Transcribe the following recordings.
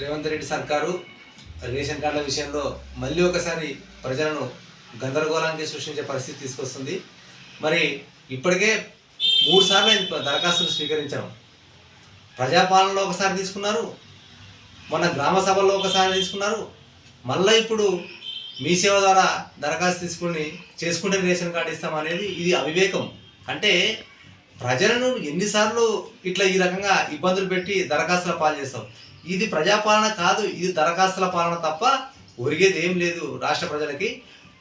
రేవంత్ రెడ్డి సర్కారు రేషన్ కార్డుల విషయంలో మళ్ళీ ఒకసారి ప్రజలను గందరగోళానికి సృష్టించే పరిస్థితి తీసుకొస్తుంది. మరి ఇప్పటికే 3 సార్లు దరఖాస్తులు స్వీకరించారు. ప్రజాపాలనలో ఒకసారి తీసుకున్నారు, మొన్న గ్రామ సభల్లో ఒకసారి తీసుకున్నారు, మళ్ళీ ఇప్పుడు మీ సేవ ద్వారా దరఖాస్తు చేసుకుంటే రేషన్ కార్డు ఇస్తామనేది ఇది అవివేకం. అంటే ప్రజలను ఎన్నిసార్లు ఇట్లా ఈ రకంగా ఇబ్బందులు పెట్టి దరఖాస్తుల పాలు చేస్తాం. ఇది ప్రజాపాలన కాదు, ఇది దరఖాస్తుల పాలన తప్ప ఒరిగేది ఏం లేదు రాష్ట్ర ప్రజలకి.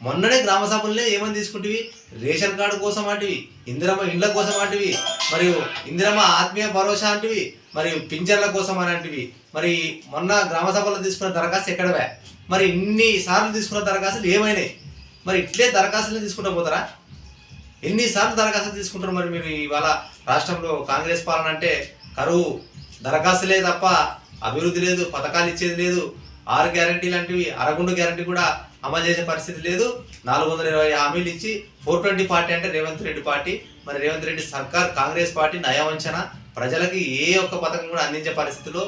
మొన్ననే గ్రామ సభలనే ఏమని తీసుకుంటేవి, రేషన్ కార్డు కోసం అంటివి, ఇందిరమ్మ ఇండ్ల కోసం అంటివి, మరియు ఇందిరమ్మ ఆత్మీయ భరోసా అంటివి, మరియు పింఛన్ల కోసం అని అంటివి. మరి మొన్న గ్రామ సభలో తీసుకున్న దరఖాస్తు ఎక్కడవే? మరి ఇన్నిసార్లు తీసుకున్న దరఖాస్తులు ఏమైనాయి? మరి ఇట్లే దరఖాస్తులు తీసుకుంటూ పోతారా? ఎన్నిసార్లు దరఖాస్తులు తీసుకుంటారు? మరి మీరు ఇవాళ రాష్ట్రంలో కాంగ్రెస్ పాలన అంటే కరువు, దరఖాస్తులే తప్ప అభివృద్ధి లేదు, పథకాలు ఇచ్చేది లేదు, 6 గ్యారంటీ లాంటివి అరగుండు గ్యారంటీ కూడా అమలు చేసే పరిస్థితి లేదు. 420 హామీలు ఇచ్చి 420 పార్టీ అంటే రేవంత్ రెడ్డి పార్టీ. మరి రేవంత్ రెడ్డి సర్కార్ కాంగ్రెస్ పార్టీ నయవంచన, ప్రజలకి ఏ ఒక్క పథకం కూడా అందించే పరిస్థితిలో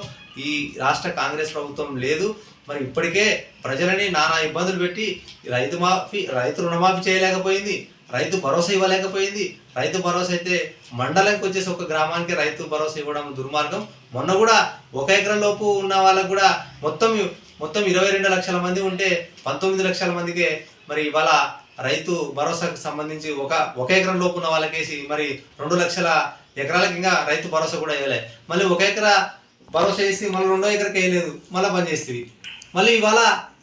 ఈ రాష్ట్ర కాంగ్రెస్ ప్రభుత్వం లేదు. మరి ఇప్పటికే ప్రజలని నానా ఇబ్బందులు పెట్టి రైతు రుణమాఫీ చేయలేకపోయింది, రైతు భరోసా ఇవ్వలేకపోయింది. రైతు భరోసా అయితే మండలంకి వచ్చేసి ఒక గ్రామానికి రైతు భరోసా ఇవ్వడం దుర్మార్గం. మొన్న కూడా 1 ఎకరం లోపు ఉన్న వాళ్ళకు కూడా మొత్తం 22 లక్షల మంది ఉంటే 19 లక్షల మందికే మరి ఇవాళ రైతు భరోసాకు సంబంధించి ఒక ఎకరం లోపు ఉన్న వాళ్ళకేసి మరి 2 లక్షల ఎకరాలకు ఇంకా రైతు భరోసా కూడా వేయలే. మళ్ళీ 1 ఎకరా భరోసా వేసి మళ్ళీ 2వ ఎకరకి వేయలేదు, మళ్ళీ బంద్ చేస్తుంది. మళ్ళీ ఇవాళ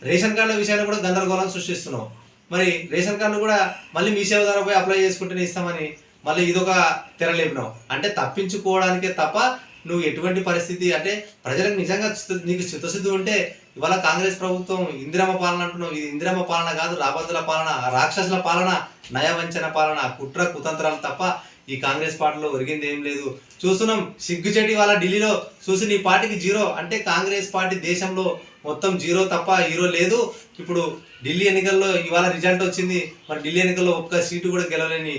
రేషన్ కార్డుల విషయాన్ని కూడా గందరగోళం సృష్టిస్తున్నాం. మరి రేషన్ కార్డు కూడా మళ్ళీ మీ సేవ ద్వారా పోయి అప్లై చేసుకుంటేనే ఇస్తామని మళ్ళీ ఇదొక తెరలేపినావు. అంటే తప్పించుకోవడానికే తప్ప నువ్వు ఎటువంటి పరిస్థితి అంటే ప్రజలకు నిజంగా నీకు చిత్తశుద్ధి ఉంటే ఇవాళ కాంగ్రెస్ ప్రభుత్వం ఇందిరమ్మ పాలన అంటున్నావు. ఇది ఇందిరమ్మ పాలన కాదు, రాబందుల పాలన, రాక్షసుల పాలన, నయవంచన పాలన, కుట్ర కుతంత్రాలు తప్ప ఈ కాంగ్రెస్ పార్టీలో ఒరిగింది ఏం లేదు. చూస్తున్నాం సిగ్గుచెట్టి వాళ్ళ ఢిల్లీలో చూసి నీ పార్టీకి 0 అంటే కాంగ్రెస్ పార్టీ దేశంలో మొత్తం 0 తప్ప హీరో లేదు. ఇప్పుడు ఢిల్లీ ఎన్నికల్లో ఇవాళ రిజల్ట్ వచ్చింది. మరి ఢిల్లీ ఎన్నికల్లో ఒక్క సీటు కూడా గెలవలేని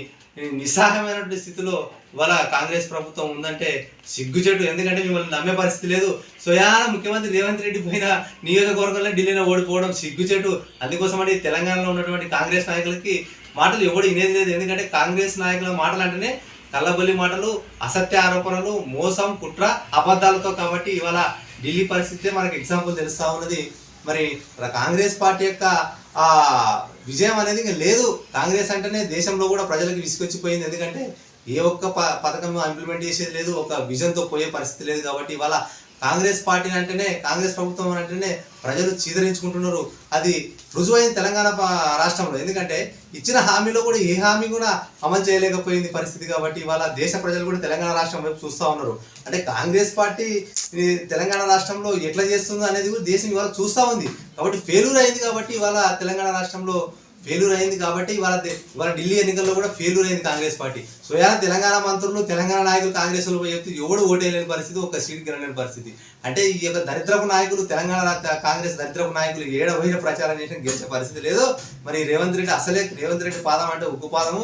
నిస్సహాయమైనటువంటి స్థితిలో ఇవాళ కాంగ్రెస్ ప్రభుత్వం ఉందంటే సిగ్గుచెట్టు. ఎందుకంటే మిమ్మల్ని నమ్మే పరిస్థితి లేదు. స్వయాన ముఖ్యమంత్రి రేవంత్ రెడ్డి పోయిన నియోజకవర్గంలో ఢిల్లీలో ఓడిపోవడం సిగ్గుచెట్టు. అందుకోసం అంటే తెలంగాణలో ఉన్నటువంటి కాంగ్రెస్ నాయకులకి మాటలు ఎవడు వినేది లేదు. ఎందుకంటే కాంగ్రెస్ నాయకుల మాటలు అంటేనే కల్లబొల్లి మాటలు, అసత్య ఆరోపణలు, మోసం, కుట్ర, అబద్ధాలతో. కాబట్టి ఇవాళ ఢిల్లీ పరిస్థితే మనకు ఎగ్జాంపుల్ తెలుస్తూ ఉన్నది. మరి కాంగ్రెస్ పార్టీ యొక్క ఆ విజయం అనేది ఇంకా లేదు. కాంగ్రెస్ అంటేనే దేశంలో కూడా ప్రజలకు విసుకొచ్చిపోయింది. ఎందుకంటే ఏ ఒక్క పథకం ఇంప్లిమెంట్ చేసేది లేదు, ఒక విజన్తో పోయే పరిస్థితి లేదు. కాబట్టి ఇవాళ కాంగ్రెస్ పార్టీ అంటేనే, కాంగ్రెస్ ప్రభుత్వం అంటేనే ప్రజలు చీదరించుకుంటున్నారు. అది రుజువైంది తెలంగాణ రాష్ట్రంలో. ఎందుకంటే ఇచ్చిన హామీలో కూడా ఏ హామీ కూడా అమలు చేయలేకపోయింది పరిస్థితి. కాబట్టి ఇవాళ దేశ ప్రజలు కూడా తెలంగాణ రాష్ట్రం వైపు చూస్తూ ఉన్నారు. అంటే కాంగ్రెస్ పార్టీ తెలంగాణ రాష్ట్రంలో ఎట్లా చేస్తుందో అనేది కూడా దేశం ఇవాళ చూస్తూ ఉంది. కాబట్టి ఫెయిల్యూర్ అయింది. కాబట్టి ఇవాళ తెలంగాణ రాష్ట్రంలో ఫెయిల్యూర్ అయింది. కాబట్టి ఇవాళ ఢిల్లీ ఎన్నికల్లో కూడా ఫెయిల్యూర్ అయింది కాంగ్రెస్ పార్టీ. స్వయాన తెలంగాణ మంత్రులు, తెలంగాణ నాయకులు కాంగ్రెస్లో చెప్తే ఎవడు ఓటేయలేని పరిస్థితి, ఒక సీట్ గెలలేని పరిస్థితి. అంటే ఈ యొక్క దరిద్రపు నాయకులు, తెలంగాణ కాంగ్రెస్ దరిద్రపు నాయకులు ఏడవైన ప్రచారం చేసిన గెలిచే పరిస్థితి లేదు. మరి రేవంత్ రెడ్డి పాదం అంటే ఉక్కు పాదము.